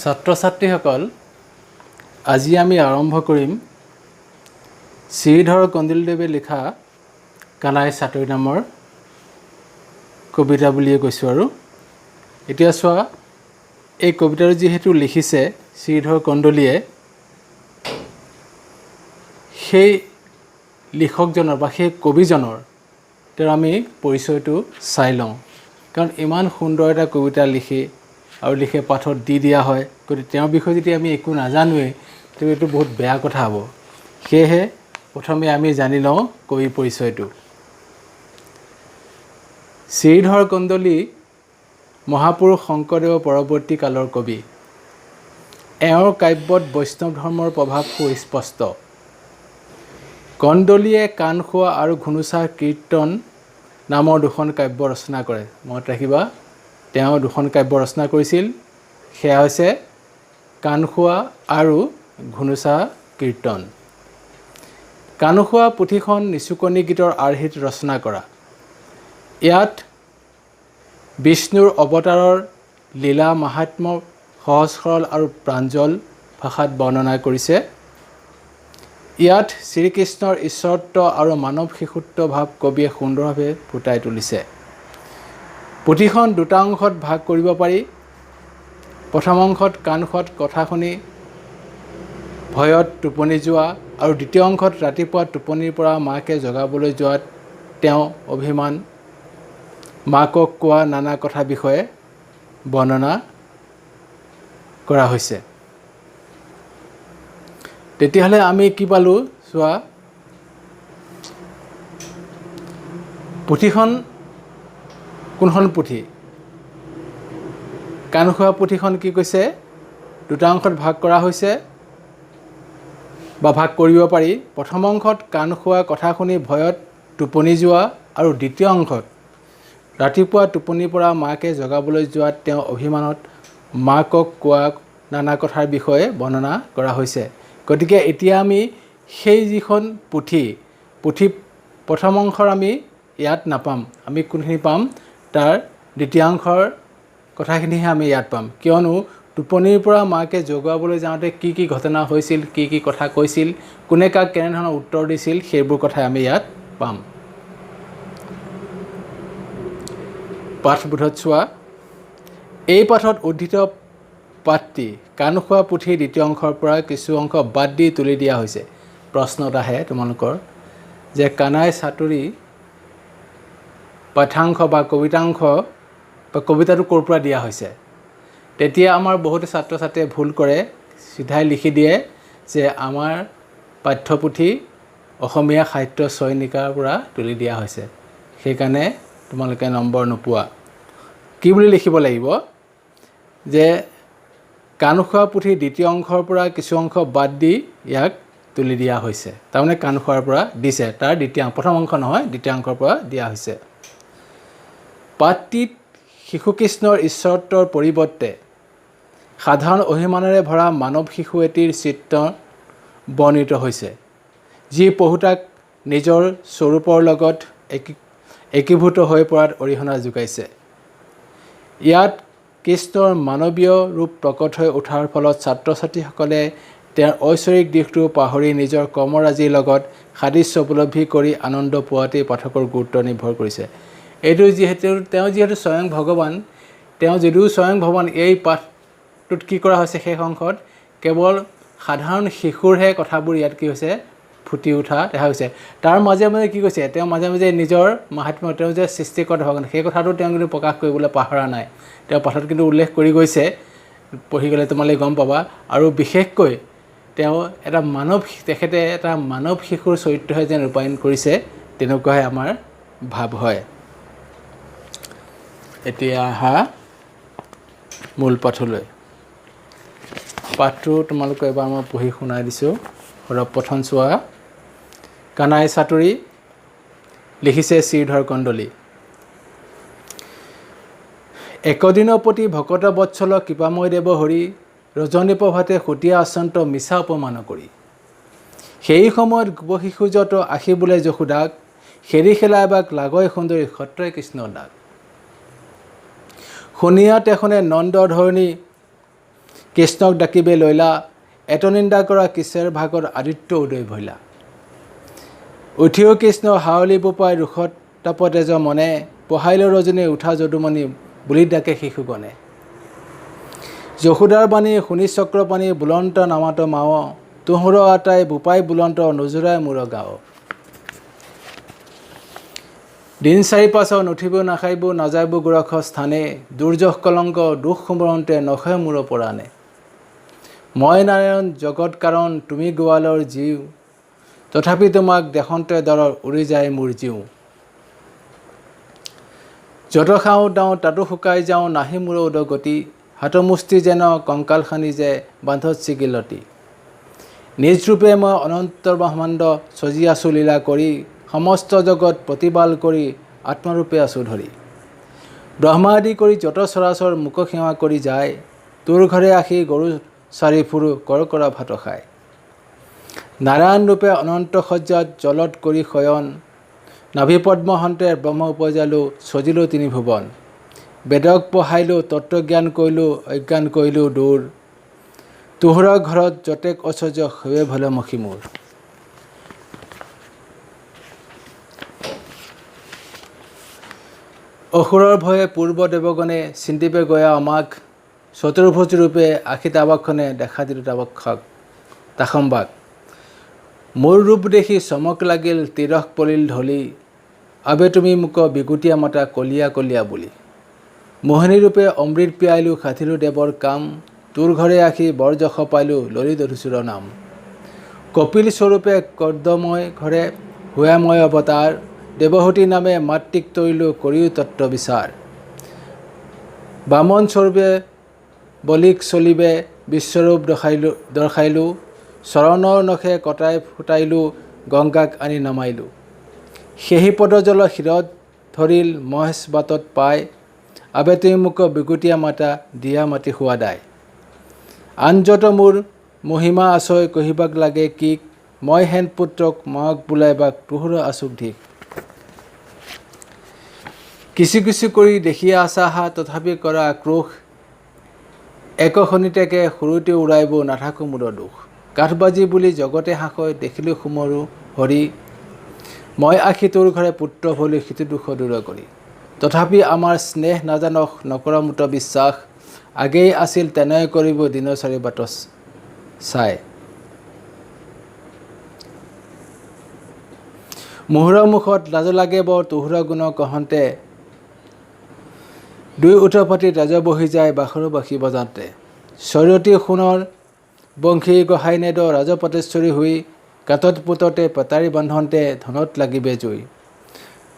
ছাত্ৰ ছাত্ৰীসকল আজি আমি আৰম্ভ কৰিম শ্ৰীধৰ কন্দলীদেৱে লিখা কানাই সাঁতুৰি নামৰ কবিতা বুলিয়ে কৈছোঁ। আৰু এতিয়া চোৱা, এই কবিতাটো যিহেতু লিখিছে শ্ৰীধৰ কন্দলীয়ে, সেই লিখকজনৰ বা সেই কবিজনৰ তেওঁৰ আমি পৰিচয়টো চাই লওঁ। কাৰণ ইমান সুন্দৰ এটা কবিতা লিখি আৰু লিখে পাঠত দি দিয়া হয়, গতিকে তেওঁৰ বিষয়ে যদি আমি একো নাজানোৱেই তেতিয়াহ'লে এইটো বহুত বেয়া কথা হ'ব। সেয়েহে প্ৰথমে আমি জানি লওঁ কবিৰ পৰিচয়টো। শ্ৰীধৰ কন্দলী মহাপুৰুষ শংকৰদেৱৰ পৰৱৰ্তী কালৰ কবি। এওঁৰ কাব্যত বৈষ্ণৱ ধৰ্মৰ প্ৰভাৱ সুস্পষ্ট। কন্দলীয়ে কাণখোৱা আৰু ঘুনুচা কীৰ্তন নামৰ দুখন কাব্য ৰচনা কৰে। মনত ৰাখিবা, তেওঁ দুখন কাব্য ৰচনা কৰিছিল, সেয়া হৈছে কাণখোৱা আৰু ঘুনুচা কীৰ্তন। কাণখোৱা পুথিখন নিচুকনি গীতৰ আৰ্হিত ৰচনা কৰা। ইয়াত বিষ্ণুৰ অৱতাৰৰ লীলা মাহাত্ম্য সহজ সৰল আৰু প্ৰাঞ্জল ভাষাত বৰ্ণনা কৰিছে। ইয়াত শ্ৰীকৃষ্ণৰ ঈশ্বৰত্ব আৰু মানৱ শিশুত্ব ভাৱ কবিয়ে সুন্দৰভাৱে ফুটাই তুলিছে। পুথিখন দুটা অংশত ভাগ কৰিব পাৰি। প্ৰথম অংশত কাণখোৱাত কথা শুনি ভয়ত টোপনি যোৱা আৰু দ্বিতীয় অংশত ৰাতিপুৱা টোপনিৰ পৰা মাকে জগাবলৈ যোৱাত তেওঁ অভিমান, মাকক কোৱা নানা কথা বিষয়ে বৰ্ণনা কৰা হৈছে। তেতিয়াহ'লে আমি কি পালোঁ চোৱা, পুথিখন কোনখন পুথি? কাণখোৱা পুথিখন কি কৈছে, দুটা অংশত ভাগ কৰা হৈছে বা ভাগ কৰিব পাৰি। প্ৰথম অংশত কাণখোৱা কথা শুনি ভয়ত টোপনি যোৱা আৰু দ্বিতীয় অংশত ৰাতিপুৱা টোপনিৰ পৰা মাকে জগাবলৈ যোৱাত তেওঁ অভিমানত মাকক কোৱা নানা কথাৰ বিষয়ে বৰ্ণনা কৰা হৈছে। গতিকে এতিয়া আমি সেই যিখন পুথি প্ৰথম অংশৰ আমি ইয়াত নাপাম। আমি কোনখিনি পাম? তাৰ দ্বিতীয়াংশৰ কথাখিনিহে আমি ইয়াত পাম। কিয়নো টোপনিৰ পৰা মাকে জগাবলৈ যাওঁতে কি কি ঘটনা হৈছিল, কি কি কথা কৈছিল, কোনে কাক কেনেধৰণৰ উত্তৰ দিছিল, সেইবোৰ কথাই আমি ইয়াত পাম। পাঠবোধত চোৱা, এই পাঠত উদ্ধৃত পাঠটি কাণখোৱা পুথিৰ দ্বিতীয় অংশৰ পৰা কিছু অংশ বাদ দি তুলি দিয়া হৈছে। প্ৰশ্নত আহে তোমালোকৰ যে কানাই সাঁতুৰি পাঠ্যাংশ বা কবিতাংশ বা কবিতাটো ক'ৰ পৰা দিয়া হৈছে। তেতিয়া আমাৰ বহুতো ছাত্ৰ ছাত্ৰীয়ে ভুল কৰে, চিধাই লিখি দিয়ে যে আমাৰ পাঠ্যপুথি অসমীয়া সাহিত্য চয়নিকাৰ পৰা তুলি দিয়া হৈছে, সেইকাৰণে তোমালোকে নম্বৰ নোপোৱা। কি বুলি লিখিব লাগিব যে কাণখোৱা পুথিৰ দ্বিতীয় অংশৰ পৰা কিছু অংশ বাদ দি ইয়াক তুলি দিয়া হৈছে। তাৰমানে কাণখোৱাৰ পৰা দিছে, তাৰ প্ৰথম অংশ নহয়, দ্বিতীয়াংশৰ পৰা দিয়া হৈছে। পাঠটিত শিশুকৃষ্ণৰ ঈশ্বৰত্বৰ পৰিৱৰ্তে সাধাৰণ অভিমানেৰে ভৰা মানৱ শিশু এটিৰ চিত্ৰ বৰ্ণিত হৈছে, যি পঢ়োতাক নিজৰ স্বৰূপৰ লগত একীভূত হৈ পৰাত অৰিহণা যোগাইছে। ইয়াত কৃষ্ণৰ মানৱীয় ৰূপ প্ৰকট হৈ উঠাৰ ফলত ছাত্ৰ ছাত্ৰীসকলে তেওঁৰ ঐশ্বৰিক দিশটো পাহৰি নিজৰ কৰ্মৰাজিৰ লগত সাদৃশ্য উপলব্ধি কৰি আনন্দ পোৱাতেই পাঠকৰ গুৰুত্ব নিৰ্ভৰ কৰিছে। এইটো তেওঁ যিহেতু স্বয়ং ভগৱান, তেওঁ যদিও স্বয়ং ভগৱান, এই পাঠটোত কি কৰা হৈছে, শেষ অংশত কেৱল সাধাৰণ শিশুৰহে কথাবোৰ ইয়াত কি হৈছে ফুটি উঠা দেখা গৈছে। তাৰ মাজে মাজে কি কৈছে, তেওঁ মাজে মাজে নিজৰ মাহাত্ম্য, তেওঁ যে সৃষ্টিকৰ্তা ভগৱান, সেই কথাটো তেওঁ কিন্তু প্ৰকাশ কৰিবলৈ পাহৰা নাই। তেওঁ পাঠত কিন্তু উল্লেখ কৰি গৈছে, পঢ়ি গ'লে তোমালোকে গম পাবা। আৰু বিশেষকৈ তেওঁ তেখেতে এটা মানৱ শিশুৰ চৰিত্ৰহে যেন ৰূপায়ণ কৰিছে, তেনেকুৱাহে আমাৰ ভাৱ হয়। এতিয়া আহা মূল পাঠলৈ। পাঠটো তোমালোকে এবাৰ মই পঢ়ি শুনাই দিছোঁ। সৰ্বপ্ৰথম চোৱা, কানাই সাঁতুৰি লিখিছে শ্ৰীধৰ কন্দলী। একদিনৰ প্ৰতি ভকত বৎসল কৃপাময় দেৱ হৰি, ৰজনী প্ৰভাতে সুতীয়া আচন্ত মিছা অপমান কৰি। সেই সময়ত গোপ শিশু যত আশী বোলে যশোদাক, খেৰি খেলা এবাক লাগয় সুন্দৰী সত্ৰই কৃষ্ণ দাক। শুনিয়া তেখনে নন্দ ধৰণী কৃষ্ণক ডাকিবে লৈলা, এত নিন্দা কৰা কিছেৰ ভাগৰ আদিত্য উদয় ভৈলা। উঠিও কৃষ্ণ হাৱলি বোপাই ৰোষত তাপত এজ মনে, পঢ়াইল ৰজনী উঠা যদুমণি বুলি ডাকে শিশুগণে। যশোদাৰ বাণী শুনি চক্ৰপাণী বুলন্ত নামাত মাৱ, তুহুৰ আটাই বোপাই বুলন্ত নজুৰাই মূৰ গাঁও। দিন ৪-৫ নুঠিব নাখাইব নাযাইব গোৰখ স্থানে, দুৰ্যশ কলংক দুখ সোমৰন্তে নখে মূৰ পৰাণে। মই নাৰায়ণ জগত কাৰণ তুমি গোৱালৰ জীৱ, তথাপি তোমাক দেখন্তে দৰৰ উৰি যায় মোৰ জীৱ। যত খাওঁ দাওঁ তাতো শুকাই যাওঁ নাহি মূৰ উদগতি, হাতমুষ্টি যেন কংকাল খানি যে বান্ধত ছিগিলতি। নিজ ৰূপে মই অনন্ত ব্ৰহ্মাণ্ড সজি আছোঁ লীলা কৰি, সমস্ত জগত প্ৰতিপাল কৰি আত্মৰূপে আছোঁ ধৰি। ব্ৰহ্মা আদি কৰি যত চৰাচৰ মুখ সেৱা কৰি যায়, তোৰ ঘৰে আহি গৰু চাৰি ফুৰু কৰ কৰা ভাত খায়। নাৰায়ণ ৰূপে অনন্ত সজ্জাত জলত কৰি শয়ন, নাভি পদ্ম হন্তে ব্ৰহ্ম উপজালো সজিলো তিনি ভুৱন। বেদক পঢ়াইলোঁ তত্ত্বজ্ঞান কৰিলোঁ অজ্ঞান কৰিলোঁ দূৰ, তোহৰ ঘৰত যতেক ঐশ্বৰ্য হৈয়ে ভলে মখি মোৰ। অসুৰৰ ভয়ে পূৰ্ব দেৱগণে চিন্তিবে গয়া আমাক, চতুৰ্ভুজ ৰূপে আশী তাবাক্ষণে দেখা দিলোঁ তাসম্বাক। মোৰ ৰূপ দেখি চমক লাগিল তিৰস পলিল ঢলি, আবে তুমি মোক বিগুটিয়া মাতা কলিয়া কলিয়া বুলি। মোহিনী ৰূপে অমৃত পিয়াইলোঁ সাধিলোঁ দেৱৰ কাম, তোৰ ঘৰে আহি বৰ যশ পাইলোঁ ললি দধুচুৰ নাম। কপিল স্বৰূপে কৰ্দময় ঘৰে হোৱা মই অৱতাৰ, দেৱহূতি নামে মাতৃক তৰিলোঁ কৰিও তত্ত্ব বিচাৰ। বামন স্বৰূপে বলিক চলিবে বিশ্বৰূপ দৰ্শাইলোঁ, চৰণৰ নখে কটাই ফুটাইলোঁ গংগাক আনি নমাইলোঁ। সেহি পদজল শিৰত ধৰিল মহেশ বাটত পাই, আবে তুমি মোক বিগুটিয়া মাতা দিয়া মাতি সোৱাদাই। আন যত মোৰ মহিমা আছয় কহিবাক লাগে কিক, মই হেন পুত্ৰক মাক বোলাইবাক তোহৰ আচুক ধিক। কিছু কিছু কৰি দেখিয়া আছাহা তথাপি কৰা আক্ৰোশ, এক শনিতেকে সুৰুতি উৰাইব নাথাকো মূৰ দুখ। কাঠবাজি বুলি জগতে হাসয় দেখিলোঁ সুমৰো হৰি, মই আখি তোৰ ঘৰে পুত্ৰ ভলি সিটো দুখ দূৰ কৰি। তথাপি আমাৰ স্নেহ নাজানক নকৰ মুত বিশ্বাস, আগেই আছিল তেনে কৰিব দিন চাৰি বাট চাই। মোহৰ মুখত লাজ লাগে বৰ তোহৰ গুণ কহন্তে, দুই উঠপাতি ৰাজ বহি যায় বাখৰ বাসী বজাওঁতে। শৰীৰতী সোণৰ বংশী গহাই নেদ ৰাজপটেশ্বৰী হৈ, কাটত পুততে পেটাৰী বান্ধন্তে ধনত লাগিবে জুই।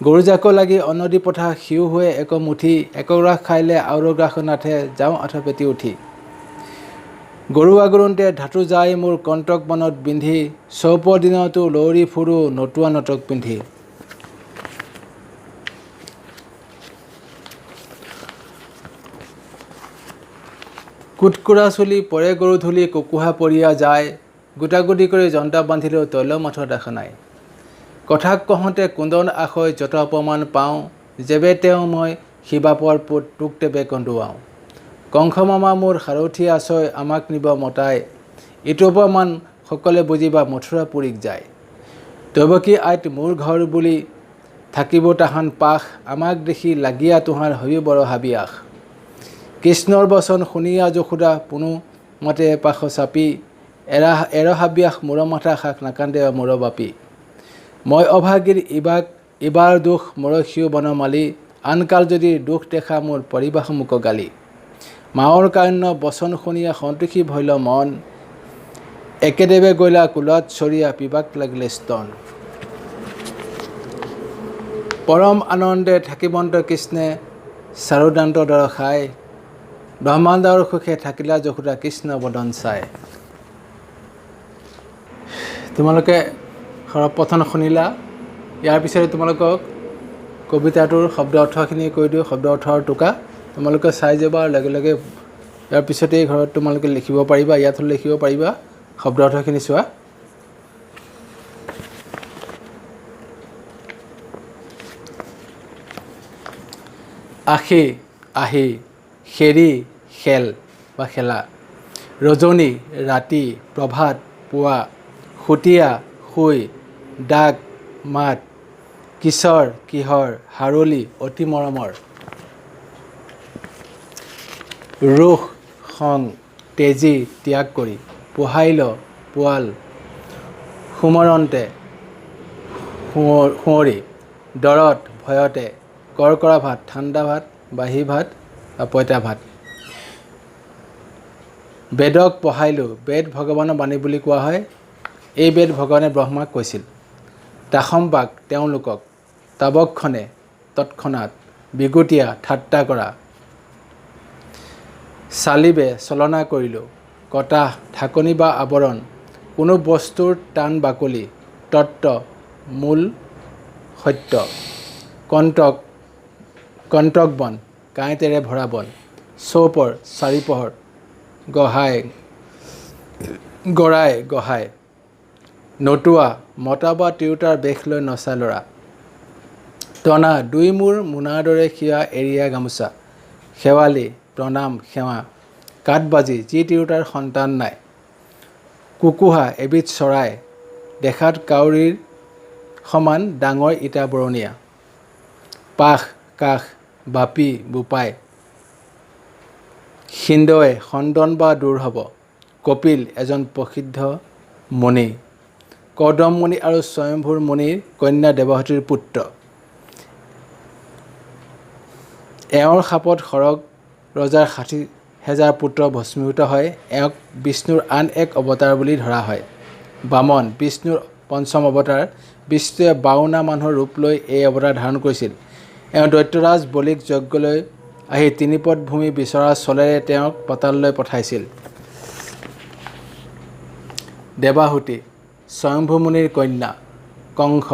গৰু জাক লাগি অনদী পথা সিও হৈ এক মুঠি, একগ্ৰাস খাইলে আৰু গ্ৰাস নাথে যাওঁ আঠপেটি উঠি। গৰু আগুৰুন্তে ধাতু যায় মোৰ কণ্টক বনত বিন্ধি, চৌপৰ দিনতো লৌৰি ফুৰো নতুৱা নটক পিন্ধি। কুটকুৰা চুলি পৰে গৰু ধূলি কুকুহা পৰিয়া যায়, গোটাগুটি কৰি জন্তা বান্ধিলেও তৈল মাথৰ দেখা নাই। কথাক কহোঁতে কুন্দন আখৈ যত অপমান পাওঁ, যেবে তেওঁ মই শিবাপৰ পুত তোক তেবে কন্দুৱাওঁ। কংস মামা মোৰ সাৰথি আছয় আমাক নিব মতাই, ইটো অপমান সকলে বুজিবা মথুৰা পুৰীক যায়। দৈৱকী আইত মোৰ ঘৰ বুলি থাকিব তাহান পাশ, আমাক দেখি লাগিয়া তোহাৰ হৈও বৰ হাবিয়াস। কৃষ্ণৰ বচন শুনিয়া যশোদা পুনু মাতে পাশ চাপি, এৰ হাবিয়াস মূৰ মাথা শাক নাকান্দে মূৰ বাপি। মই অভাগীৰ ইবাৰ দুখ মোৰ সিও বনমালি, আনকাল যদি দুখ দেখা মোৰ পৰিবাহ মোক গালি। মাৱৰ কান্য বচন শুনিয়া সন্তোষী ভৈল মন, একেদেৱে গৈলা কুলত চৰিয়া পিবাক লাগিলে স্তন। পৰম আনন্দে থাকিবন্ত কৃষ্ণে চাৰুদান্ত দৰ খাই, ব্ৰহ্মাণ্ডৰ সুখে থাকিলা যশোদা কৃষ্ণ বদন চাই। তোমালোকে সৰ্বপ্ৰথম শুনিলা। ইয়াৰ পিছতে তোমালোকক কবিতাটোৰ শব্দ অৰ্থখিনি কৈ দিওঁ, শব্দ অৰ্থৰ টোকা তোমালোকে চাই যাবা আৰু লগে লগে ইয়াৰ পিছতেই ঘৰত তোমালোকে লিখিব পাৰিবা, ইয়াত হ'লে লিখিব পাৰিবা। শব্দ অৰ্থখিনি চোৱা। আশী আহি, খেৰি খেল বা খেলা, ৰজনী ৰাতি, প্ৰভাত পুৱা, সুতীয়া শুই, ডাক মাত, কিশোৰ কিহৰ, হাৰলি অতি মৰমৰ, ৰোষ খং তেজী ত্যাগ কৰি, পোহাইল পোৱাল সুমৰন্তে সুঁৱৰি, দৰত ভয়তে, কৰকৰা ভাত, ঠাণ্ডা ভাত, বাঁহী ভাত, পঁইতা ভাত। বেদক পঢ়াইলোঁ, বেদ ভগৱানৰ বাণী বুলি কোৱা হয়। এই বেদ ভগৱানে ব্ৰহ্মাক কৈছিল। দাসম্বাক তেওঁলোকক, তাবকখনে তৎক্ষণাত, বিগুটীয়া ঠাট্টা কৰা, চালিবে চলনা কৰিলোঁ, কটা ঢাকনি বা আৱৰণ, কোনো বস্তুৰ টান বাকলি, তত্ত্ব মূল সত্য, কণ্টক বন, কাঁইটেৰে ভৰা বন, চৌপৰ চাৰিপহৰ, গৰাই গহাই, নতুৱা মতা বা তিৰোতাৰ বেশ লৈ নচা ল'ৰা, টনা দুই মূৰ মোনাৰ দৰে সিয়া এৰীয়া গামোচা, শেৱালি প্ৰণাম সেৱা, কাঠবাজি যি তিৰোতাৰ সন্তান নাই, কুকুহা এবিধ চৰাই, দেখাত কাউৰীৰ সমান ডাঙৰ ইটা বৰণীয়া, পাশ কাষ বাপি বোপাই, সিন্দৱে খণ্ডন বা দূৰ হ'ব, কপিল এজন প্ৰসিদ্ধ মুনি, কদম মুনি আৰু স্বয়ম্ভূৰ মুনিৰ কন্যা দেৱহতীৰ পুত্ৰ। এওঁৰ শাপত সৰগ ৰজাৰ 60,000 পুত্ৰ ভস্মীভূত হয়। এওঁক বিষ্ণুৰ আন এক অৱতাৰ বুলি ধৰা হয়। বামন বিষ্ণুৰ পঞ্চম অৱতাৰ। বিষ্ণুৱে 52 মানুহৰ ৰূপ লৈ এই অৱতাৰ ধাৰণ কৰিছিল। এওঁ দৈত্যৰাজ বলিক যজ্ঞলৈ আহি 3 পদ ভূমি বিচৰা চলেৰে তেওঁক পাতাললৈ পঠাইছিল। দেৱাহুতি স্বয়ম্ভু মুনিৰ কন্যা, কংস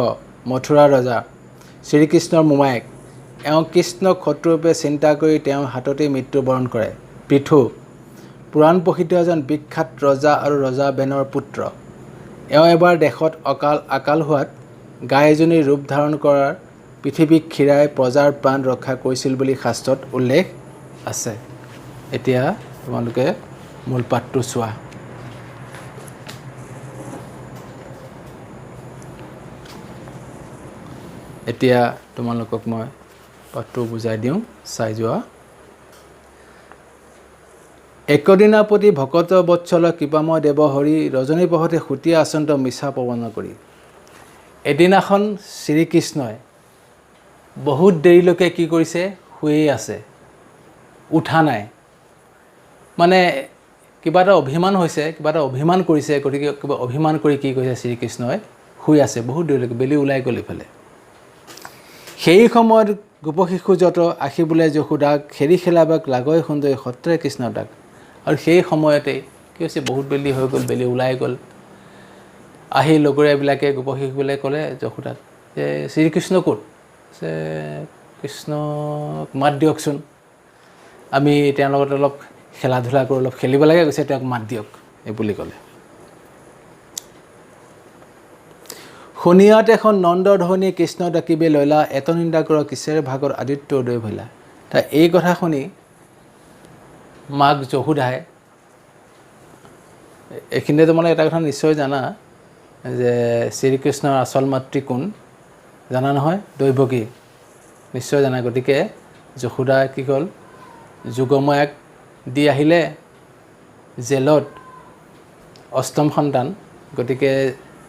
মথুৰাৰ ৰজা, শ্ৰীকৃষ্ণৰ মোমায়েক। এওঁ কৃষ্ণক শত্ৰুৰূপে চিন্তা কৰি তেওঁৰ হাততেই মৃত্যুবৰণ কৰে। পৃথু পুৰাণ প্ৰসিদ্ধ এজন বিখ্যাত ৰজা আৰু ৰজা বেনৰ পুত্ৰ। এওঁ এবাৰ দেশত আকাল হোৱাত গাই এজনীৰ ৰূপ ধাৰণ কৰাৰ পৃথিৱীক খীৰাই প্ৰজাৰ প্ৰাণ ৰক্ষা কৰিছিল বুলি শাস্ত্ৰত উল্লেখ আছে। এতিয়া তোমালোকে মূল পাঠটো চোৱা। এতিয়া তোমালোকক মই পাঠটো বুজাই দিওঁ, চাই যোৱা। একদিনা প্ৰতি ভকত বৎসল কৃপাময় দেৱ হৰি, ৰজনী পহতে সুতীয়া আচন্ত মিছা পৱন কৰি। এদিনাখন শ্ৰীকৃষ্ণই বহুত দেৰিলৈকে কি কৰিছে, শুয়েই আছে, উঠা নাই। মানে কিবা এটা অভিমান হৈছে, কিবা এটা অভিমান কৰিছে। গতিকে কিবা অভিমান কৰি কি কৰিছে, শ্ৰীকৃষ্ণই শুই আছে বহুত দেৰিলৈকে, বেলি ওলাই গ'ল ইফালে। সেই সময়ত গোপশিশু যত আশী বোলে যশোদাক, খেৰি খেলাবাক লাগৈ সুন্দৰী সত্ৰে কৃষ্ণ দাক। আৰু সেই সময়তেই কি হৈছে, বহুত বেলি হৈ গ'ল, বেলি ওলাই গ'ল। আহি লগৰীয়াবিলাকে গোপশিশুবিলাকে ক'লে যশোদাক যে শ্ৰীকৃষ্ণ ক'ত? যে কৃষ্ণক মাত দিয়কচোন, আমি তেওঁৰ লগত অলপ খেলা ধূলা কৰোঁ, অলপ খেলিব লাগে, কৈছে তেওঁক মাত দিয়ক এই বুলি ক'লে। শুনিয়াত এখন নন্দধ্বনি কৃষ্ণ ডাকিবে লৈলা, এত নিন্দা কৰ কিছেৰ ভাগৰ আদিত্য উদয় ভৈলা। তা এই কথা শুনি মাক যশোদাই, এইখিনিতে তোমালোকে এটা কথা নিশ্চয় জানা যে শ্ৰীকৃষ্ণৰ আচল মাতৃ কোন জানা নহয়? দৈৱকী, নিশ্চয় জানা। গতিকে যশোদা কি হ'ল, যোগমায়াক দি আহিলে জেলত, অষ্টম সন্তান। গতিকে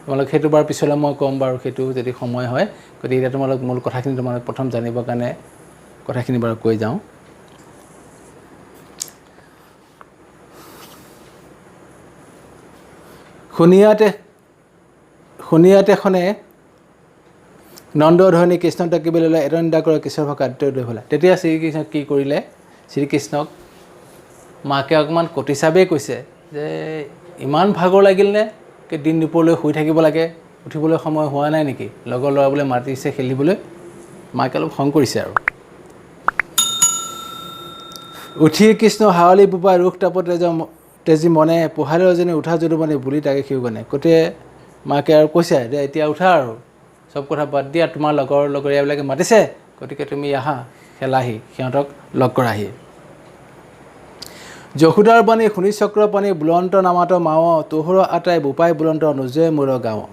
তোমালোক সেইটো বাৰু পিছলৈ মই ক'ম বাৰু, সেইটো যদি সময় হয়। গতিকে এতিয়া তোমালোক মূল কথাখিনি তোমালোক প্ৰথম জানিবৰ কাৰণে কথাখিনি বাৰু কৈ যাওঁ। শুনিয়াতেখনে নন্দধ্বনি কৃষ্ণ ডাকিবলৈ ল'লে, এত নিন্দা কৰে কিশোৰ ভাগ আদিত্য উদয় ভৈলা। তেতিয়া শ্ৰীকৃষ্ণক কি কৰিলে, শ্ৰীকৃষ্ণক মাকে অকণমান কটিচাবেই কৈছে যে ইমান ভাগৰ লাগিল নে, দিন দুপৰলৈ শুই থাকিব লাগে, উঠিবলৈ সময় হোৱা নাই নেকি? লগৰ ল'ৰাবোৰে মাতিছে খেলিবলৈ। মাকে অলপ খং কৰিছে আৰু। উঠি কৃষ্ণ হাৱলি বোপাই ৰোষ তাপত তেজী মনে, পোহালে ৰজনী উঠা যদুমণি বুলি তাকে সিউগনে। গতিকে মাকে আৰু কৈছে যে এতিয়া উঠা আৰু, চব কথা বাদ দিয়া, তোমাৰ লগৰীয়াবিলাকে মাতিছে, গতিকে তুমি আহা খেলাহি, সিহঁতক লগ কৰাহি। যশোদাৰ বাণী শুনি চক্ৰ পানী বুলন্ত নামাত মাও তোহৰ আটাই বোপাই বুলন্ত নোজে মূৰ গাঁও।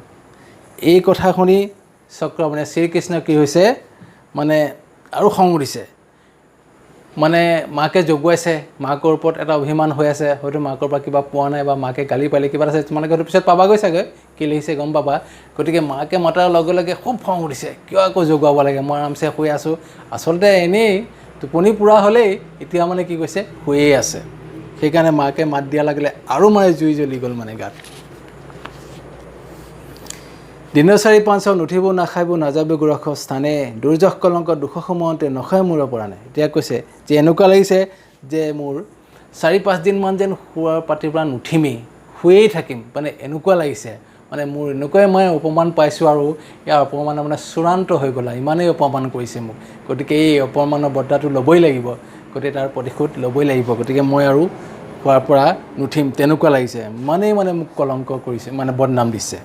এই কথা শুনি চক্ৰ মানে শ্ৰীকৃষ্ণ কি হৈছে মানে আৰু খং উঠিছে। মানে মাকে জগুৱাইছে, মাকৰ ওপৰত এটা অভিমান হৈ আছে, হয়তো মাকৰ পৰা কিবা পোৱা নাই বা মাকে গালি পালে কিবা আছে, তোমালোকে হয়তো পিছত পাবাগৈ চাগৈ, কি লিখিছে গম পাবা। গতিকে মাকে মতাৰ লগে লগে খুব খং উঠিছে, কিয় আকৌ জগুৱাব লাগে, মই আৰামছে শুই আছোঁ। আচলতে এনেই টোপনি পূৰা হ'লেই, এতিয়া মানে কি কৈছে শুয়েই আছে। সেইকাৰণে মাকে মাত দিয়া লাগিলে আৰু মানে জুই জ্বলি গ'ল মানে গাত। দিনৰ 4-5 নুঠিব নাখাইব নাযাব গোৰখ স্থানে, দুৰ্যশ কলংক দুখ সময়তে নখয় মূৰৰ পৰা নাই। এতিয়া কৈছে যে এনেকুৱা লাগিছে যে মোৰ 4-5 দিনমান যেন শুৱাৰ পাতিৰ পৰা নুঠিমেই, শুয়েই থাকিম, মানে এনেকুৱা লাগিছে। মানে মোৰ এনেকুৱাই মই অপমান পাইছোঁ আৰু ইয়াৰ অপমান মানে চূড়ান্ত হৈ গ'ল, ইমানেই অপমান কৰিছে মোক। গতিকে এই অপমানৰ বদলাটো ল'বই লাগিব, গতিকে তাৰ প্ৰতিশোধ ল'বই লাগিব। গতিকে মই আৰু শুৱাৰ পৰা নুঠিম, তেনেকুৱা লাগিছে। ইমানেই মানে মোক কলংক কৰিছে, মানে বদনাম দিছে।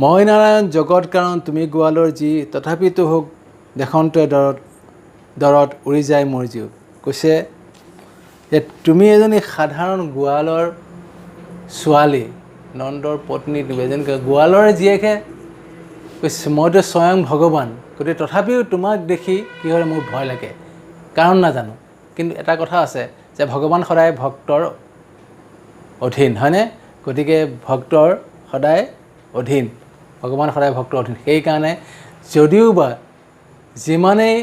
মই নাৰায়ণ জগত কাৰণ তুমি গোৱালৰ যি, তথাপিতো হোক দেশন্তে দৰত উৰি যায় মোৰ জীৱ। কৈছে যে তুমি এজনী সাধাৰণ গোৱালৰ ছোৱালী, নন্দৰ পত্নী, তুমি এজনী গোৱালৰ জীয়েকহে। কৈছে মইতো স্বয়ং ভগৱান, গতিকে তথাপিও তোমাক দেখি কি হয় মোৰ ভয় লাগে, কাৰণ নাজানো। কিন্তু এটা কথা আছে যে ভগৱান সদায় ভক্তৰ অধীন, হয়নে? গতিকে ভক্তৰ সদায় অধীন, ভগৱান সদায় ভক্তৰ অধীন। সেইকাৰণে যদিও বা যিমানেই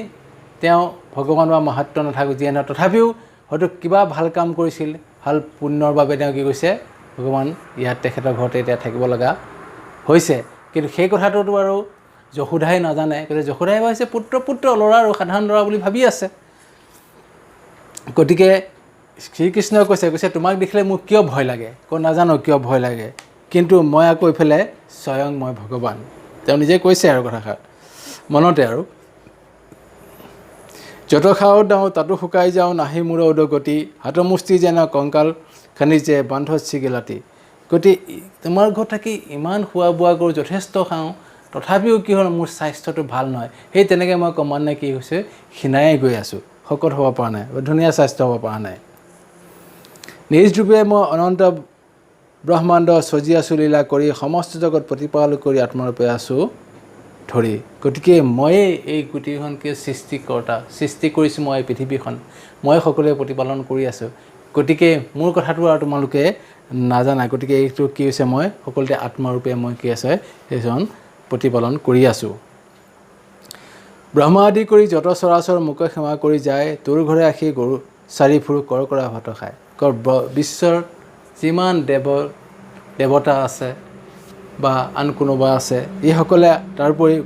তেওঁ ভগৱান বা মাহাত্ম নাথাকোঁ যিয়ে নহয়, তথাপিও হয়তো কিবা ভাল কাম কৰিছিল, ভাল পুণ্যৰ বাবে তেওঁ কি কৈছে ভগৱান ইয়াত তেখেতৰ ঘৰতে এতিয়া থাকিব লগা হৈছে। কিন্তু সেই কথাটোতো আৰু যশোদাই নাজানে। গতিকে যশোদাই ভাবিছে পুত্ৰ ল'ৰা আৰু সাধাৰণ ল'ৰা বুলি ভাবি আছে। গতিকে শ্ৰীকৃষ্ণই কৈছে তোমাক দেখিলে মোৰ কিয় ভয় লাগে, নাজানো কিয় ভয় লাগে, কিন্তু মই আকৌ এইফালে স্বয়ং মই ভগৱান। তেওঁ নিজে কৈছে আৰু কথাষাৰ মনতে আৰু। যত খাওঁ দাওঁ তাতো শুকাই যাওঁ, নাহি মূৰৰ উদগতি, হাতমুষ্টি যেন কংকাল খানি যে বান্ধ চিগিলাতি। গতিকে তোমাৰ ঘৰত থাকি ইমান খোৱা বোৱা কৰোঁ, যথেষ্ট খাওঁ, তথাপিও কি হ'ল মোৰ স্বাস্থ্যটো ভাল নহয়। সেই তেনেকৈ মই ক্ৰমান্বয়ে কি হৈছে ক্ষীণাই গৈ আছোঁ, শকত হ'ব পৰা নাই, ধুনীয়া স্বাস্থ্য হ'ব পৰা নাই। নিজ ৰূপে মই অনন্ত ব্ৰহ্মাণ্ড সজি আছোঁ লীলা কৰি, সমস্ত জগত প্ৰতিপাল কৰি আত্মৰূপে আছোঁ ধৰি। গতিকে ময়ে এই গোটেইখনকে সৃষ্টিকৰ্তা, সৃষ্টি কৰিছোঁ মই এই পৃথিৱীখন, মই সকলোৱে প্ৰতিপালন কৰি আছোঁ। গতিকে মোৰ কথাটো আৰু তোমালোকে নাজানা। গতিকে এইটো কি হৈছে মই সকলোতে আত্মৰূপে মই কি আছে সেইজন প্ৰতিপালন কৰি আছোঁ। ব্ৰহ্মা আদি কৰি যত চৰাচৰ মোকে সেৱা কৰি যায়, তোৰ ঘৰে আহি গৰু চাৰি ফুৰু কৰ কৰা ভাত খায়। বিশ্বৰ যিমান দেৱতা আছে বা আন কোনোবা আছে, এইসকলে তাৰোপৰি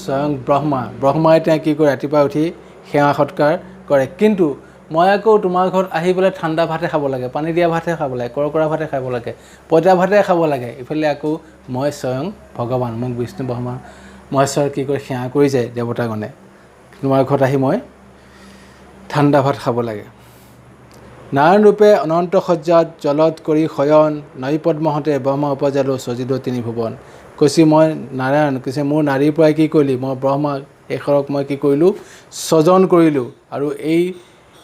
স্বয়ং ব্ৰহ্মাই তেওঁ কি কৰে ৰাতিপুৱা উঠি সেৱা সৎকাৰ কৰে। কিন্তু মই আকৌ তোমাৰ ঘৰত আহি পেলাই ঠাণ্ডা ভাতহে খাব লাগে, পানী দিয়া ভাতহে খাব লাগে, কৰকৰা ভাতহে খাব লাগে, পঁইতা ভাতহে খাব লাগে। ইফালে আকৌ মই স্বয়ং ভগৱান, মোক বিষ্ণু ব্ৰহ্মা মহেশ্বৰ কি কৰি সেৱা কৰি যায় দেৱতাগণে, তোমাৰ ঘৰত আহি মই ঠাণ্ডা ভাত খাব লাগে। নাৰায়ণ ৰূপে অনন্ত সজ্জাত জলত কৰি শয়ন, নৈ পদ্মহতে ব্ৰহ্মা উপজালো সজিলো তিনি ভুৱন। কৈছে মই নাৰায়ণ, কৈছে মোৰ নাৰীৰ পৰাই কি কৰিলি, মই ব্ৰহ্মা এশৰক মই কি কৰিলোঁ স্বজন কৰিলোঁ, আৰু এই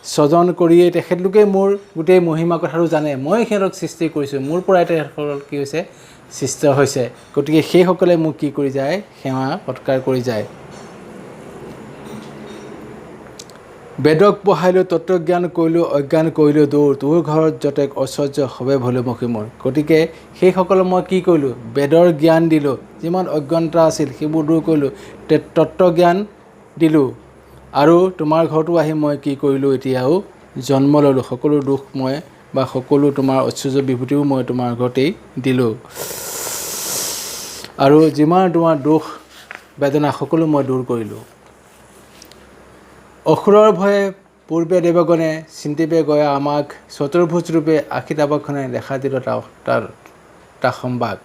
স্বজন কৰিয়েই তেখেতলোকে মোৰ গোটেই মহিমা কথাটো জানে, মই সিহঁতক সৃষ্টি কৰিছোঁ, মোৰ পৰাই তেখেতসকল কি হৈছে সৃষ্টি হৈছে। গতিকে সেইসকলে মোক কি কৰি যায় সেৱা সৎকাৰ কৰি যায়। বেদক পঢ়াইলোঁ তত্ত্বজ্ঞান কৰিলোঁ, অজ্ঞান কৰিলোঁ দূৰ, তোৰ ঘৰত যতে ঐশ্বৰ্য হবে ভলুমুখী মোৰ। গতিকে সেইসকলক মই কি কৰিলোঁ বেদৰ জ্ঞান দিলোঁ, যিমান অজ্ঞতা আছিল সেইবোৰ দূৰ কৰিলোঁ, তত্ত্বজ্ঞান দিলোঁ, আৰু তোমাৰ ঘৰতো আহি মই কি কৰিলোঁ এতিয়াও জন্ম ল'লোঁ। সকলো দুখ মই বা সকলো তোমাৰ ঐশ্বৰ্য বিভূতিও মই তোমাৰ ঘৰতেই দিলোঁ, আৰু যিমান তোমাৰ দুখ বেদনা সকলো মই দূৰ কৰিলোঁ। অসুৰৰ ভয়ে পূৰ্বে দেৱগণে চিন্তিবে গয়া আমাক, চতুৰ্ভুজ ৰূপে আশীতাবক্ষণে দেখা দিল তাৰ সম্ভাগ।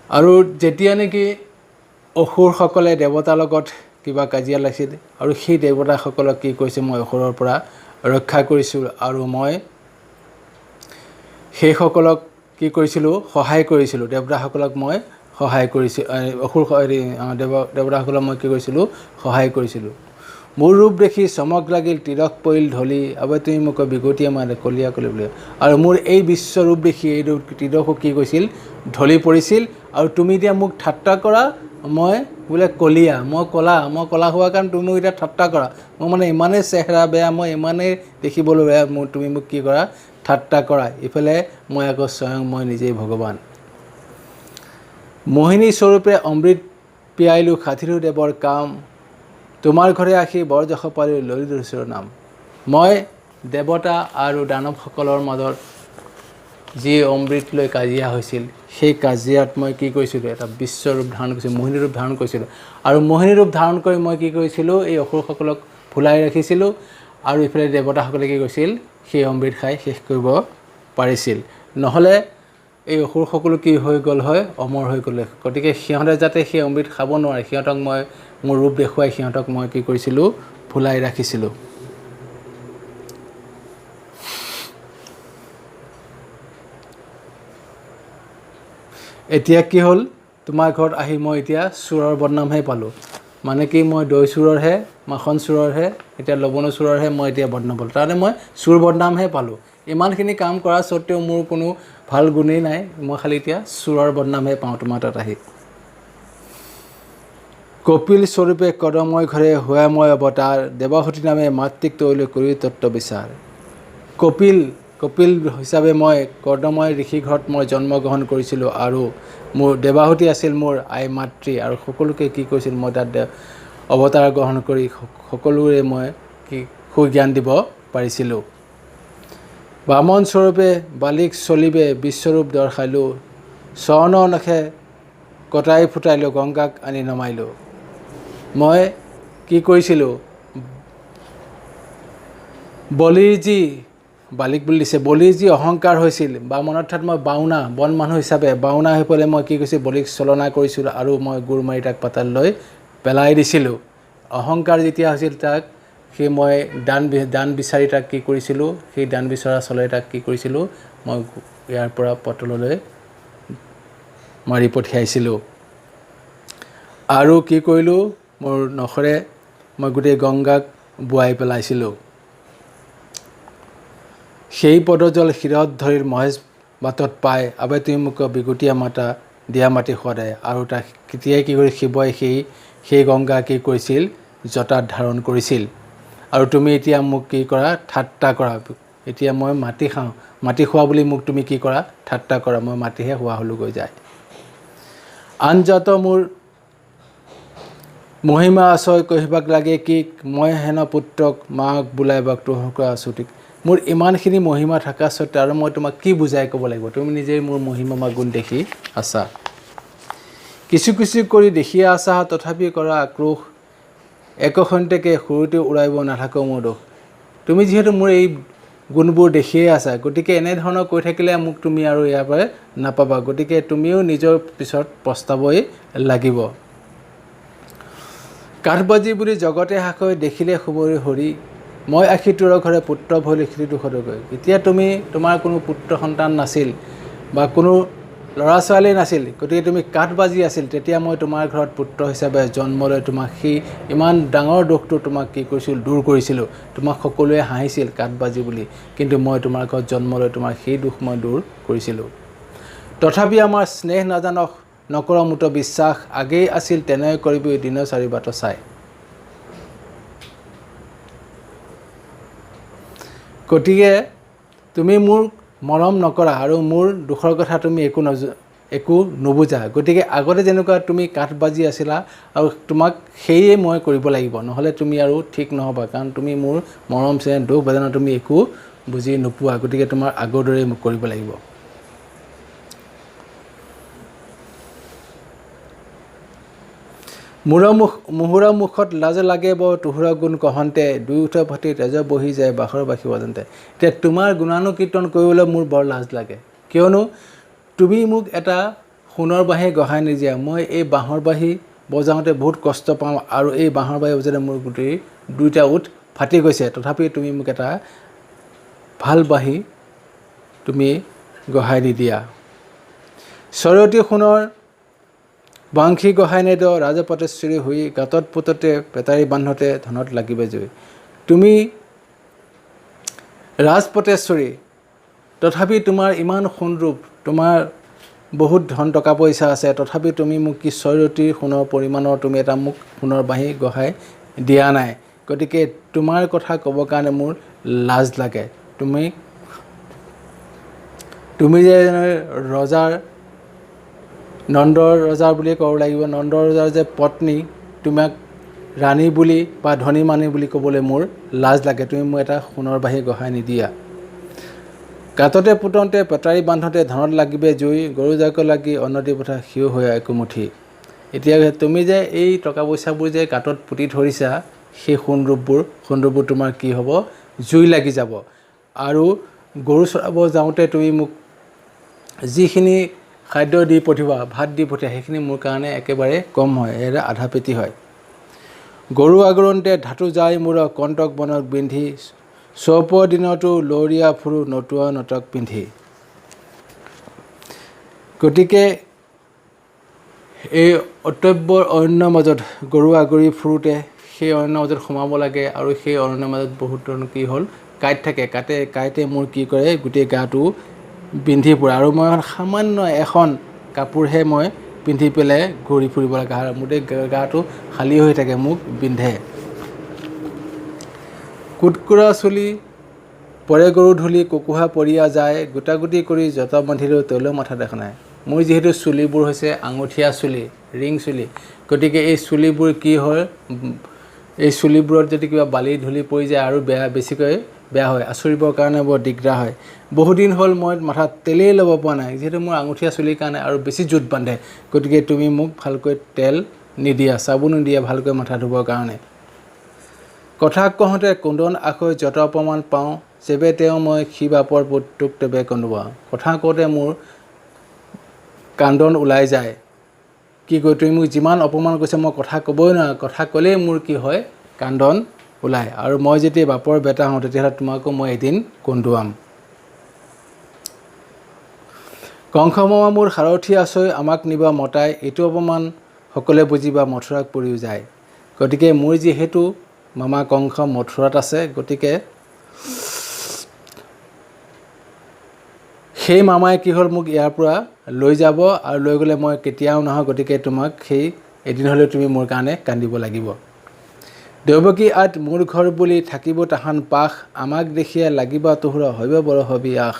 আৰু যেতিয়া নেকি অসুৰসকলে দেৱতাৰ লগত কিবা কাজিয়া লাগিছিল, আৰু সেই দেৱতাসকলক কি কৰিছে মই অসুৰৰ পৰা ৰক্ষা কৰিছোঁ, আৰু মই সেইসকলক কি কৰিছিলোঁ সহায় কৰিছিলোঁ, দেৱতাসকলক মই সহায় কৰিছিল, অসুৰ দেৱতাসকলক মই কি কৰিছিলোঁ, সহায় কৰিছিলোঁ। মোৰ ৰূপ দেখি চমক লাগিল, তিৰক পৰিল ঢলি, আবে তুমি মোক বিগতিয়ে মাৰে কলিয়া কলি বুলি। আৰু মোৰ এই বিশ্বৰূপ দেখি এই তিৰকো কি কৈছিল, ঢলি পৰিছিল। আৰু তুমি এতিয়া মোক ঠাট্টা কৰা, মই বোলে কলিয়া, মই কলা হোৱাৰ কাৰণে তুমি মোক এতিয়া ঠাট্টা কৰা। মই মানে ইমানেই চেহেৰা বেয়া, মই ইমানেই দেখিবলৈ বেয়া, তুমি মোক কি কৰা, ঠাট্টা কৰা। ইফালে মই আকৌ স্বয়ং মই নিজেই ভগৱান। মোহিনী স্বৰূপে অমৃত পিয়াইলোঁ, সাধিলোঁ দেৱৰ কাম, তোমাৰ ঘৰে আহি বৰযশ পালোঁ, ললিত ঋষিৰ নাম। মই দেৱতা আৰু দানৱসকলৰ মাজত যি অমৃত লৈ কাজিয়া হৈছিল, সেই কাজিয়াত মই কি কৰিছিলোঁ, এটা বিশ্বৰূপ ধাৰণ কৰিছিলোঁ, মোহিনী ৰূপ ধাৰণ কৰিছিলোঁ। আৰু মোহিনী ৰূপ ধাৰণ কৰি মই কি কৰিছিলোঁ, এই অসুৰসকলক ভুলাই ৰাখিছিলোঁ। আৰু ইফালে দেৱতাসকলে কি কৰিছিল, সেই অমৃত খাই শেষ কৰিব পাৰিছিল। নহ'লে এই অসুৰসকলো কি হৈ গ'ল হয়, অমৰ হৈ গ'লে। গতিকে সিহঁতে যাতে সেই অমৃত খাব নোৱাৰে, সিহঁতক মই মোৰ ৰূপ দেখুৱাই সিহঁতক মই কি কৰিছিলোঁ, ভুলাই ৰাখিছিলোঁ। এতিয়া কি হ'ল, তোমাৰ ঘৰত আহি মই এতিয়া চোৰৰ বদনামহে পালোঁ। মানে কি, মই দৈ চোৰৰহে, মাখন চোৰৰহে, এতিয়া লৱণ চোৰৰহে মই এতিয়া বদনাম পালোঁ। তাৰমানে মই চোৰ বদনামহে পালোঁ। ইমানখিনি কাম কৰা স্বত্তেও মোৰ কোনো ভাল গুণেই নাই, মই খালি এতিয়া চোৰৰ বদনামহে পাওঁ তোমাৰ তাত আহি। কপিল স্বৰূপে কদময় ঘৰে হোৱা মই অৱতাৰ, দেৱহূতি নামে মাতৃক তৈলৈ কৰি তত্ত্ব বিচাৰ। কপিল হিচাপে মই কৰ্দময় ঋষি ঘৰত মই জন্মগ্ৰহণ কৰিছিলোঁ। আৰু মোৰ দেৱাহুতি আছিল মোৰ আই মাতৃ। আৰু সকলোকে কি কৰিছিল, মই তাত অৱতাৰ গ্ৰহণ কৰি সকলোৰে মই কি সুজ্ঞান দিব পাৰিছিলোঁ। বামন স্বৰূপে বালিক চলিবে, বিশ্বৰূপ দৰ্শালোঁ, চৰণ নখে কটাই ফুটাইলোঁ, গংগাক আনি নমাইলোঁ। মই কি কৰিছিলোঁ, বলিৰ যি বালিক বুলি দিছে, বলিৰ যি অহংকাৰ হৈছিল, বামন অৰ্থাৎ মই বাওনা, বন মানুহ হিচাপে বাওনা হৈ পেলাই মই কি কৰিছিলোঁ, বলিক চলনা কৰিছিলোঁ। আৰু মই গোৰ মাৰি তাক পাতাললৈ পেলাই দিছিলোঁ। অহংকাৰ যেতিয়া হৈছিল, তাক সেই মই দান বিচাৰি তাক কি কৰিছিলোঁ, সেই দান বিচৰা চলাই তাক কি কৰিছিলোঁ, মই ইয়াৰ পৰা পতললৈ মাৰি পঠিয়াইছিলোঁ। আৰু কি কৰিলোঁ, মোৰ নখৰে মই গোটেই গংগাক বোৱাই পেলাইছিলোঁ। সেই পদজল শিৰত ধৰি মহেশ বাটত পাই, আবে তুমি মোক বিগুটিয়া মাতা দিয়া মাটি সদায়। আৰু তাক কেতিয়াই কি কৰি শিৱই সেই গংগা কি কৰিছিল, জটাত ধাৰণ কৰিছিল। আৰু তুমি এতিয়া মোক কি কৰা, ঠাট্টা কৰা। এতিয়া মই মাটি খাওঁ, মাটি খোৱা বুলি মোক তুমি কি কৰা, ঠাট্টা কৰা। মই মাটিহে খোৱা হ'লোগৈ যায়। আনজাত মোৰ মহিমা আচয় কহিবাক লাগে কি, মই হেন পুত্ৰক মাক বোলাই বাক তোহক আছুতিক। মোৰ ইমানখিনি মহিমা থকা স্বত্তে আৰু মই তোমাক কি বুজাই ক'ব লাগিব, তুমি নিজেই মোৰ মহিমা বা গুণ দেখি আছা। কিছু কৰি দেখিয়ে আছা, তথাপি কৰা আক্ৰোশ, একখন্তেকে সুৰতে উৰাইব নাথাকো মোৰ দোষ। তুমি যিহেতু মোৰ এই গুণবোৰ দেখিয়ে আছা, গতিকে এনেধৰণৰ কৈ থাকিলে মোক তুমি আৰু ইয়াৰ পৰা নাপাবা। গতিকে তুমিও নিজৰ পিছত পস্তাবই লাগিব। কাঠবাজি বুলি জগতে সাকৈ, দেখিলে সুমৰি হৰি, মই আখি তোৰ ঘৰে পুত্ৰ ভয় লিখিলি দুখতকৈ। এতিয়া তোমাৰ কোনো পুত্ৰ সন্তান নাছিল বা কোনো ল'ৰা ছোৱালী নাছিল, গতিকে তুমি কাঠবাজি আছিল। তেতিয়া মই তোমাৰ ঘৰত পুত্ৰ হিচাপে জন্ম লৈ তোমাক সেই ইমান ডাঙৰ দুখটো তোমাক কি কৰিছিলোঁ, দূৰ কৰিছিলোঁ। তোমাক সকলোৱে হাঁহিছিল কাঠবাজি বুলি, কিন্তু মই তোমাৰ ঘৰত জন্ম লৈ তোমাৰ সেই দুখ মই দূৰ কৰিছিলোঁ। তথাপি আমাৰ স্নেহ নাজানক, নকৰ মুত বিশ্বাস, আগেই আছিল তেনে কৰিবি দিন চাৰি বাট চাই। গতিকে তুমি মোৰ মৰম নকৰা আৰু মোৰ দুখৰ কথা তুমি একো নুবুজা। গতিকে আগতে যেনেকুৱা তুমি কাঠবাজি আছিলা, আৰু তোমাক সেয়ে মই কৰিব লাগিব, নহ'লে তুমি আৰু ঠিক নহ'বা। কাৰণ তুমি মোৰ মৰম চেনেহ দুখ বেদনা তুমি একো বুজি নোপোৱা। গতিকে তোমাৰ আগৰ দৰেই মোক কৰিব লাগিব। মুহুৰা মুখত লাজ লাগে বৰ, তুহুৰ গুণ কহন্তে, দুই উঠ ভাতি তেজ বহি যায় বাখৰ বাসী বজন্তে। এতিয়া তোমাৰ গুণানুকীৰ্তন কৰিবলৈ মোৰ বৰ লাজ লাগে। কিয়নো তুমি মোক এটা সোণৰ বাঁহী গঢ়াই নিদিয়া। মই এই বাঁহৰ বাঁহী বজাওঁতে বহুত কষ্ট পাওঁ, আৰু এই বাঁহৰ বাঁহী বজাওঁতে মোৰ গোটেই দুইটা ওঠ ফাটি গৈছে। তথাপি তুমি মোক এটা ভাল বাঁহী তুমি গঢ়াই নিদিয়া। চৰতি সোণৰ বাংশী গহাই নেদ ৰাজপটেশ্বৰী হৈ গাঁতত পুততে পেটাৰী বান্ধতে ধনত লাগিবে জুই তুমি ৰাজপটেশ্বৰী তথাপি তোমাৰ ইমান সোণৰূপ তোমাৰ বহুত ধন টকা পইচা আছে তথাপি তুমি মোক কি 6 ৰতিৰ সোণৰ পৰিমাণৰ তুমি এটা মোক সোণৰ বাঁহী গহাই দিয়া নাই গতিকে তোমাৰ কথা ক'ব কাৰণে মোৰ লাজ লাগে তুমি যে ৰজাৰ নন্দৰ ৰজাৰ বুলি ক'ব লাগিব নন্দৰ ৰজাৰ যে পত্নী তোমাক ৰাণী বুলি বা ধনী মানী বুলি ক'বলৈ মোৰ লাজ লাগে তুমি মোক এটা সোণৰ বাঁহী গহাই নিদিয়া গাঁততে পুতন্তে পেটাৰী বান্ধতে ধনত লাগিবে জুই গৰু জাক লাগি অনতি পথা সিও হৈ একোমুঠি এতিয়া তুমি যে এই টকা পইচাবোৰ যে গাঁতত পুতি ধৰিছা সেই সোণৰূপবোৰ তোমাৰ কি হ'ব জুই লাগি যাব আৰু গৰু চৰাব যাওঁতে তুমি মোক যিখিনি খাদ্য দি পঠিওৱা ভাত দি পঠিওৱা সেইখিনি মোৰ কাৰণে একেবাৰে কম হয় এৰা আধা পেটি হয় গৰু আগৰন্তে ধাতু যায় মোৰ কণ্টক বনক বিন্ধি 100 দিনতো লৰিয়া ফুৰু নতুৱা নটক পিন্ধি গতিকে এই অতব্যৰ অৰণ্যৰ মাজত গৰু আগৰি ফুৰোতে সেই অৰণ্যৰ মাজত সোমাব লাগে আৰু সেই অৰণ্যৰ মাজত বহুত ধৰণৰ কি হ'ল কাঁইট থাকে কাঁইটে মোৰ কি কৰে গোটেই গাটো পিন্ধি পৰে আৰু মই সামান্য এখন কাপোৰহে মই পিন্ধি পেলাই ঘূৰি ফুৰিব লগা হয় গোটেই গাটো খালী হৈ থাকে মোক পিন্ধে কুটকুৰা চুলি পৰে গৰু ধূলি কুকুহা পৰিয়া যায় গোটাগুটি কৰি যত বান্ধিলেও তলেও মাথা দেখা নাই মোৰ যিহেতু চুলিবোৰ হৈছে আঙুঠীয়া চুলি ৰিং চুলি গতিকে এই চুলিবোৰ কি হয় এই চুলিবোৰত যদি কিবা বালি ধূলি পৰি যায় আৰু বেছিকৈ বেয়া হয় আচৰিবৰ কাৰণে বৰ দিগদাৰ হয় বহুদিন হ'ল মই মাথাত তেলেই ল'ব পৰা নাই যিহেতু মোৰ আঙুঠীয়া চুলিৰ কাৰণে আৰু বেছি জোঁট বান্ধে গতিকে তুমি মোক ভালকৈ তেল নিদিয়া চাবোন নিদিয়া ভালকৈ মাথা ধুবৰ কাৰণে কথা কওঁতে কুন্দন আখৈ যত অপমান পাওঁ যেবে তেওঁ মই সি বাপৰ পুত্ৰক তেবে কন্দুৱা কথা কওঁতে মোৰ কান্দন ওলাই যায় কি কয় তুমি মোক যিমান অপমান কৰিছে মই কথা ক'বই নোৱাৰোঁ কথা ক'লেই মোৰ কি হয় কান্দন ওলায় আৰু মই যেতিয়া বাপৰ বেটা হওঁ তেতিয়াহ'লে তোমাকো মই এদিন কন্দুৱাম কংস মামা মোৰ সাৰথি আছৈ আমাক নিবা মতাই এইটো অপমান সকলোৱে বুজিবা মথুৰাক পৰিও যায় গতিকে মোৰ যিহেতু মামা কংস মথুৰাত আছে গতিকে সেই মামাই কি হ'ল মোক ইয়াৰ পৰা লৈ যাব আৰু লৈ গ'লে মই কেতিয়াও নহয় গতিকে তোমাক সেই এদিন হ'লেও তুমি মোৰ কাৰণে কান্দিব লাগিব দেৱকী আইত মোৰ ঘৰ বুলি থাকিব তাহান পাখ আমাক দেখিয়া লাগিবা তোহৰা হৈব বৰ হবি আখ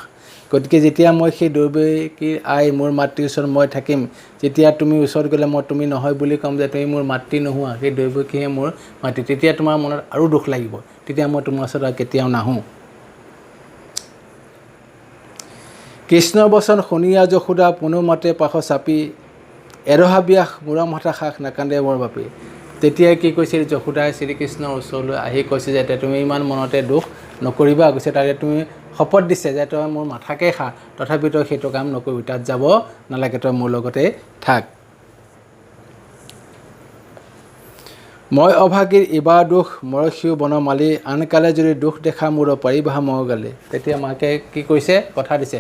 গতিকে যেতিয়া মই সেই দেৱকী আই মোৰ মাতৃৰ ওচৰত মই থাকিম যেতিয়া তুমি ওচৰত গ'লে মই তুমি নহয় বুলি ক'ম যে তুমি মোৰ মাতৃ নোহোৱা সেই দেৱকীয়ে মোৰ মাতৃ তেতিয়া তোমাৰ মনত আৰু দুখ লাগিব তেতিয়া মই তোমাৰ ওচৰত কেতিয়াও নাহোঁ কৃষ্ণ বচন শুনিয়া যশোদা পুনু মাতে পাখ চাপি এৰহা বিয়াস মূৰম হতাশাস নাকান্দে মোৰ বাপী তেতিয়াই কি কৈছিল যশোদাই শ্ৰীকৃষ্ণৰ ওচৰলৈ আহি কৈছে যে তুমি ইমান মনতে দুখ নকৰিবা কৈছে তাৰে তুমি শপত দিছে যে তই মোৰ মাথাকে খা তথাপি তই সেইটো কাম নকৰিবি তাত যাব নালাগে তই মোৰ লগতে থাক মই অভাগীৰ ইবাৰ দুখ মৰশিও বনমালী আনকালে যদি দুখ দেখা মোৰ পাৰিবা মই গালি তেতিয়া মাকে কি কৈছে কথা দিছে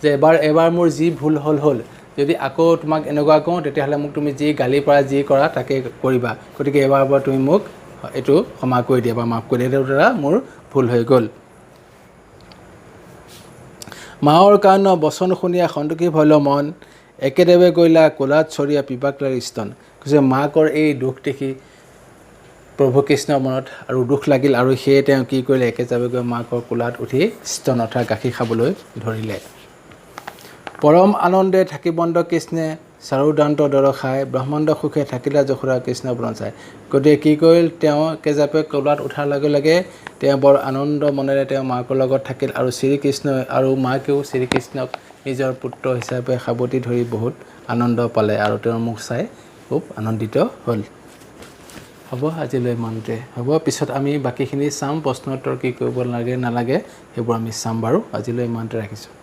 যে এবাৰ মোৰ যি ভুল হ'ল যদি আকৌ তোমাক এনেকুৱা কওঁ তেতিয়াহ'লে মোক তুমি যি গালি পৰা যি কৰা তাকে কৰিবা গতিকে এবাৰ তুমি মোক এইটো ক্ষমা কৰি দিয়া বা মাফ কৰি দিয়া দ্বাৰা মোৰ ভুল হৈ গ'ল মাৰ কাৰণে বচন শুনিয়া সন্তোষী ভৈল মন একেদেৱে গৈলা কোলাত চৰিয়া পিপাকলাৰ স্তন কৈছে মাকৰ এই দুখ দেখি প্ৰভু কৃষ্ণৰ মনত আৰু দুখ লাগিল আৰু সেয়ে তেওঁ কি কৰিলে একেজাবে গৈ মাকৰ কোলাত উঠি স্তন অৰ্থাৎ গাখীৰ খাবলৈ ধৰিলে পৰম আনন্দে থাকিবন্দ কৃষ্ণে চাৰুদান্ত দৰ খাই ব্ৰহ্মাণ্ড সুখে থাকিলা যশোদা কৃষ্ণ বৰণ চাই গতিকে কি কৰিল তেওঁ একেজাপে কোলাত উঠাৰ লগে লগে তেওঁ বৰ আনন্দ মনেৰে তেওঁ মাকৰ লগত থাকিল আৰু শ্ৰীকৃষ্ণ আৰু মাকেও শ্ৰীকৃষ্ণক নিজৰ পুত্ৰ হিচাপে সাৱটি ধৰি বহুত আনন্দ পালে আৰু তেওঁৰ মুখ চাই খুব আনন্দিত হ'ল হ'ব আজিলৈ ইমানতে হ'ব পিছত আমি বাকীখিনি চাম প্ৰশ্ন উত্তৰ কি কৰিব লাগে নালাগে সেইবোৰ আমি চাম বাৰু আজিলৈ ইমানতে ৰাখিছোঁ